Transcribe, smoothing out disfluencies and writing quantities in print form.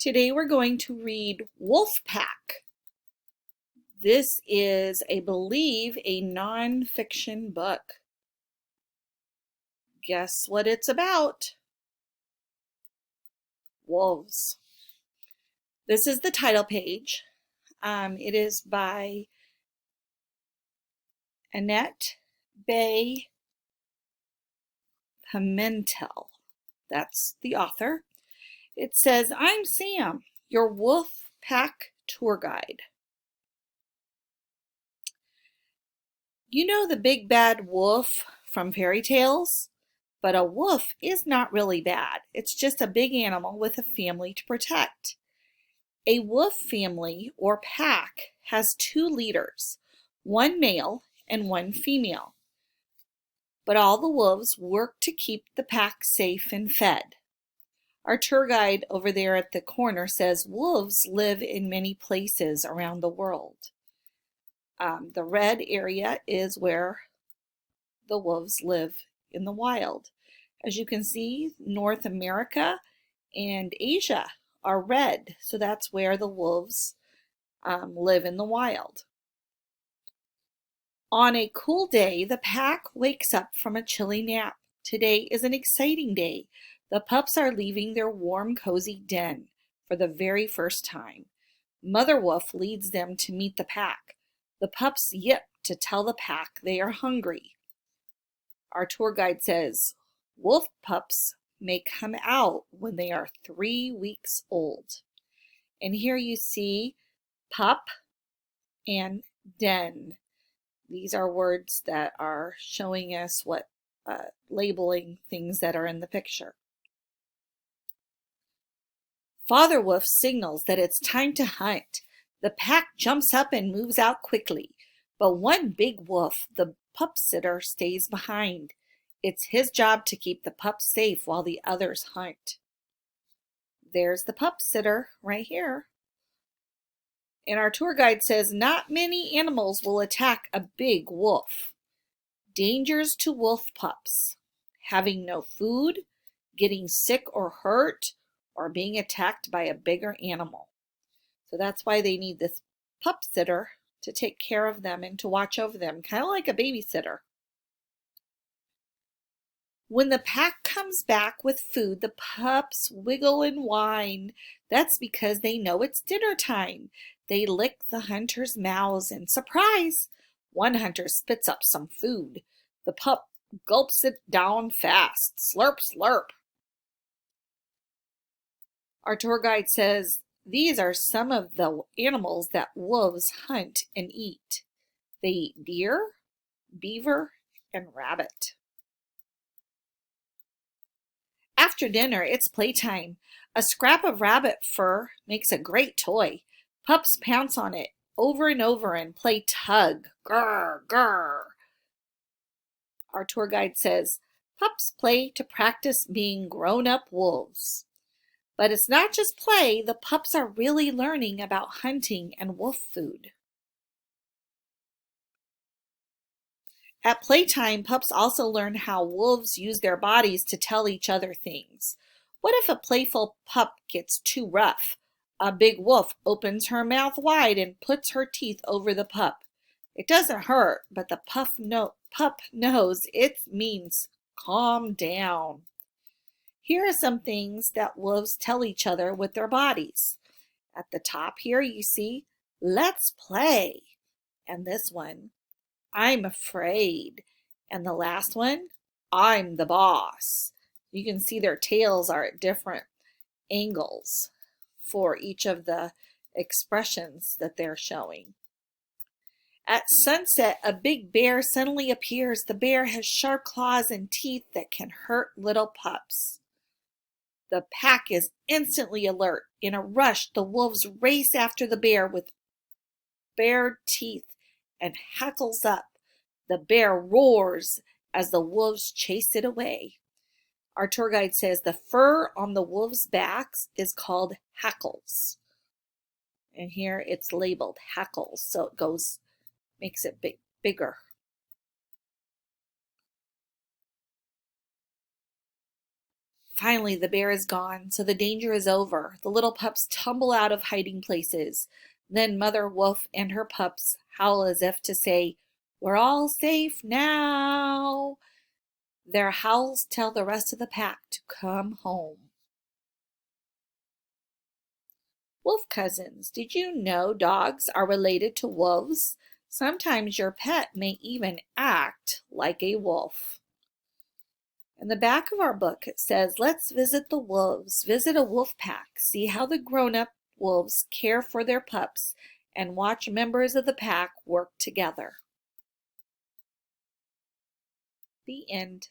Today we're going to read Wolf Pack. This is, I believe, a non-fiction book. Guess what it's about? Wolves. This is the title page. It is by Annette Bay Pimentel. That's the author. It says, "I'm Sam, your Wolf Pack tour guide." You know the big bad wolf from fairy tales? But a wolf is not really bad. It's just a big animal with a family to protect. A wolf family or pack has two leaders, one male and one female. But all the wolves work to keep the pack safe and fed. Our tour guide over there at the corner says wolves live in many places around the world. The red area is where the wolves live in the wild. As you can see, North America and Asia are red, so that's where the wolves live in the wild. On a cool day, the pack wakes up from a chilly nap. Today is an exciting day. The pups are leaving their warm, cozy den for the very first time. Mother Wolf leads them to meet the pack. The pups yip to tell the pack they are hungry. Our tour guide says, wolf pups may come out when they are 3 weeks old. And here you see pup and den. These are words that are showing us what labeling things that are in the picture. Father Wolf signals that it's time to hunt. The pack jumps up and moves out quickly, but one big wolf, the Pup Sitter, stays behind. It's his job to keep the pups safe while the others hunt. There's the Pup Sitter right here. And our tour guide says not many animals will attack a big wolf. Dangers to wolf pups: having no food, getting sick or hurt, or being attacked by a bigger animal. So that's why they need this Pup Sitter to take care of them and to watch over them, kind of like a babysitter. When the pack comes back with food, the pups wiggle and whine. That's because they know it's dinner time. They lick the hunters' mouths and surprise! One hunter spits up some food. The pup gulps it down fast. Slurp, slurp. Our tour guide says these are some of the animals that wolves hunt and eat. They eat deer, beaver, and rabbit. After dinner, it's playtime. A scrap of rabbit fur makes a great toy. Pups pounce on it over and over and play tug. Grr, grr. Our tour guide says, pups play to practice being grown-up wolves. But it's not just play. The pups are really learning about hunting and wolf food. At playtime, pups also learn how wolves use their bodies to tell each other things. What if a playful pup gets too rough? A big wolf opens her mouth wide and puts her teeth over the pup. It doesn't hurt, but the pup knows it means calm down. Here are some things that wolves tell each other with their bodies. At the top here you see, let's play. And this one, I'm afraid. And the last one, I'm the boss. You can see their tails are at different angles for each of the expressions that they're showing. At sunset, a big bear suddenly appears. The bear has sharp claws and teeth that can hurt little pups. The pack is instantly alert. In a rush, the wolves race after the bear with bared teeth and hackles up. The bear roars as the wolves chase it away. Our tour guide says the fur on the wolves' backs is called hackles. And here it's labeled hackles, so it makes it bigger. Finally, the bear is gone, so the danger is over. The little pups tumble out of hiding places. Then Mother Wolf and her pups howl as if to say, "We're all safe now." Their howls tell the rest of the pack to come home. Wolf cousins, did you know dogs are related to wolves? Sometimes your pet may even act like a wolf. In the back of our book, it says, "Let's visit the wolves, visit a wolf pack, see how the grown-up wolves care for their pups, and watch members of the pack work together." The end.